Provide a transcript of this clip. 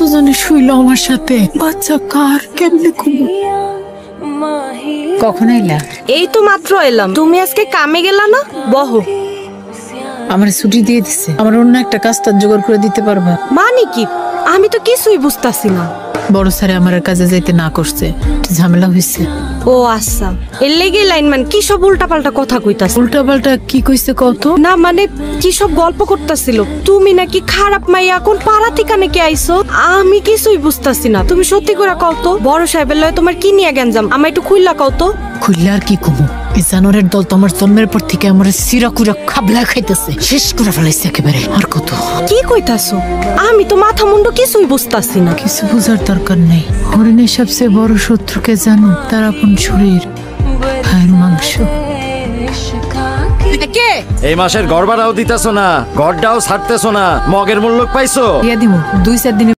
কতজনে শুইল আমার সাথে, বাচ্চা কার কেমনে ঘুমো। কখন এলা? এই তো মাত্র এলাম। তুমি আজকে কামে গেলা না? বহো। আমার ছুটি দিয়ে দিছে, আমার অন্য একটা কাজ তার জোগাড় করে দিতে পারবা? মানে কি? আমি তো কিছুই বুঝতাছি না। বড় স্যারে আমার কাজে যাইতে না করছে, ঝামেলা হয়েছে। ও আচ্ছা, এর লেগে লাইনম্যান কি সব উল্টাপাল্টা কথা কইতাছ? উল্টাপাল্টা কি কইছে কত? না মানে কি সব গল্প করতেছিল, তুমি নাকি খারাপ মাইয়া, কোন পাড়া থেকে নাকি আইছো। আমি কিছুই বুঝতাছি না। তুমি সত্যি করে কও তো, বড় সাহেবের লয় তোমার কি নিয়ে গেঞ্জাম, আমায় একটু খুইলা কও তো। খুললে আর কি কমু? এই জানোয়ারের দল তো আমার জন্মের পর থেকে আমার সিরাকুরা খাবলা খাইতেছে, শেষ করে ফেলাইছে একেবারে। আর কত কি কইতাছো? আমি তো মাথা মুন্ডু কিছুই বুঝতাছি না। কিছু বোঝার দরকার নেই। হরিণের সবচেয়ে বড় শত্রুকে জানো? তার আপন শরীর, ভাইয়ের মাংস। কে? এই মাসের ঘর ভাড়াও দিতেছো না, ঘরটাও ছাড়তেছো না, মগের মূল্য পাইছো? দিয়া দিমু 2-4 দিনে।